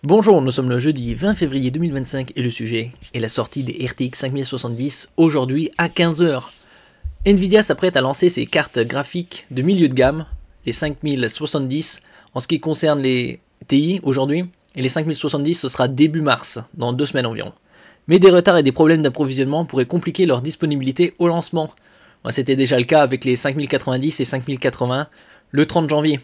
Bonjour, nous sommes le jeudi 20 février 2025 et le sujet est la sortie des RTX 5070 aujourd'hui à 15 h. Nvidia s'apprête à lancer ses cartes graphiques de milieu de gamme, les 5070 en ce qui concerne les TI aujourd'hui, et les 5070 ce sera début mars, dans 2 semaines environ. Mais des retards et des problèmes d'approvisionnement pourraient compliquer leur disponibilité au lancement. C'était déjà le cas avec les 5090 et 5080 le 30 janvier.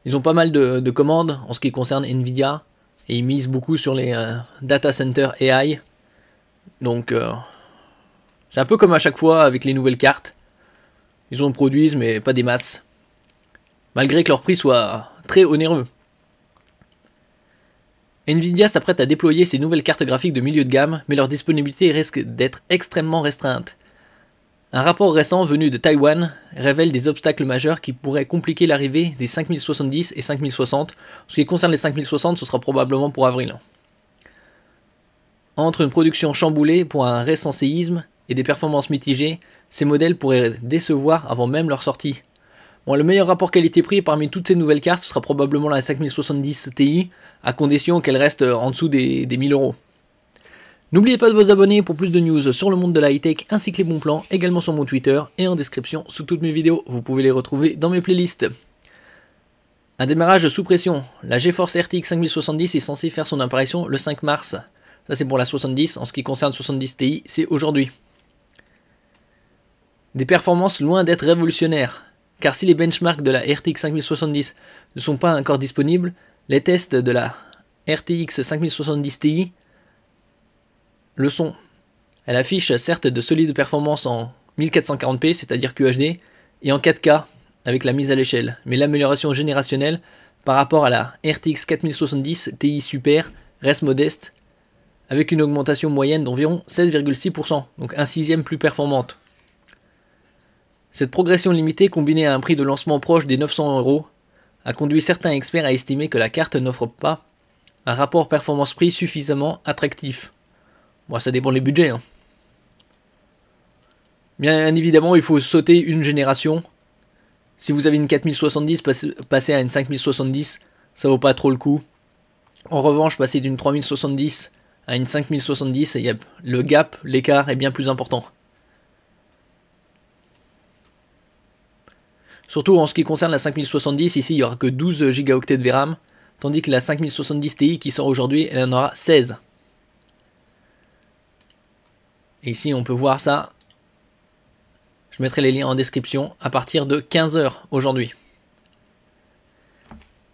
Ils ont pas mal de commandes en ce qui concerne Nvidia et ils misent beaucoup sur les data center AI. Donc c'est un peu comme à chaque fois avec les nouvelles cartes. Ils en produisent mais pas des masses. Malgré que leur prix soit très onéreux. Nvidia s'apprête à déployer ses nouvelles cartes graphiques de milieu de gamme, mais leur disponibilité risque d'être extrêmement restreinte. Un rapport récent venu de Taïwan révèle des obstacles majeurs qui pourraient compliquer l'arrivée des 5070 et 5060. Ce qui concerne les 5060, ce sera probablement pour avril. Entre une production chamboulée pour un récent séisme et des performances mitigées, ces modèles pourraient décevoir avant même leur sortie. Bon, le meilleur rapport qualité-prix parmi toutes ces nouvelles cartes, ce sera probablement la 5070 Ti, à condition qu'elle reste en dessous des 1000 €. N'oubliez pas de vous abonner pour plus de news sur le monde de la high-tech ainsi que les bons plans, également sur mon Twitter et en description sous toutes mes vidéos. Vous pouvez les retrouver dans mes playlists. Un démarrage sous pression. La GeForce RTX 5070 est censée faire son apparition le 5 mars. Ça c'est pour la 70, en ce qui concerne 70 Ti, c'est aujourd'hui. Des performances loin d'être révolutionnaires, car si les benchmarks de la RTX 5070 ne sont pas encore disponibles, les tests de la RTX 5070 Ti le sont. Elle affiche certes de solides performances en 1440p, c'est-à-dire QHD, et en 4K avec la mise à l'échelle, mais l'amélioration générationnelle par rapport à la RTX 4070 Ti Super reste modeste, avec une augmentation moyenne d'environ 16,6%, donc un sixième plus performante. Cette progression limitée, combinée à un prix de lancement proche des 900 €, a conduit certains experts à estimer que la carte n'offre pas un rapport performance-prix suffisamment attractif. Bon, ça dépend des budgets. Bien évidemment, il faut sauter une génération. Si vous avez une 4070, passer à une 5070, ça vaut pas trop le coup. En revanche, passer d'une 3070 à une 5070, le gap, l'écart est bien plus important. Surtout en ce qui concerne la 5070, ici il n'y aura que 12 Go de VRAM, tandis que la 5070 Ti qui sort aujourd'hui, elle en aura 16. Et ici on peut voir ça, je mettrai les liens en description, à partir de 15 h aujourd'hui.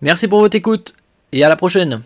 Merci pour votre écoute et à la prochaine.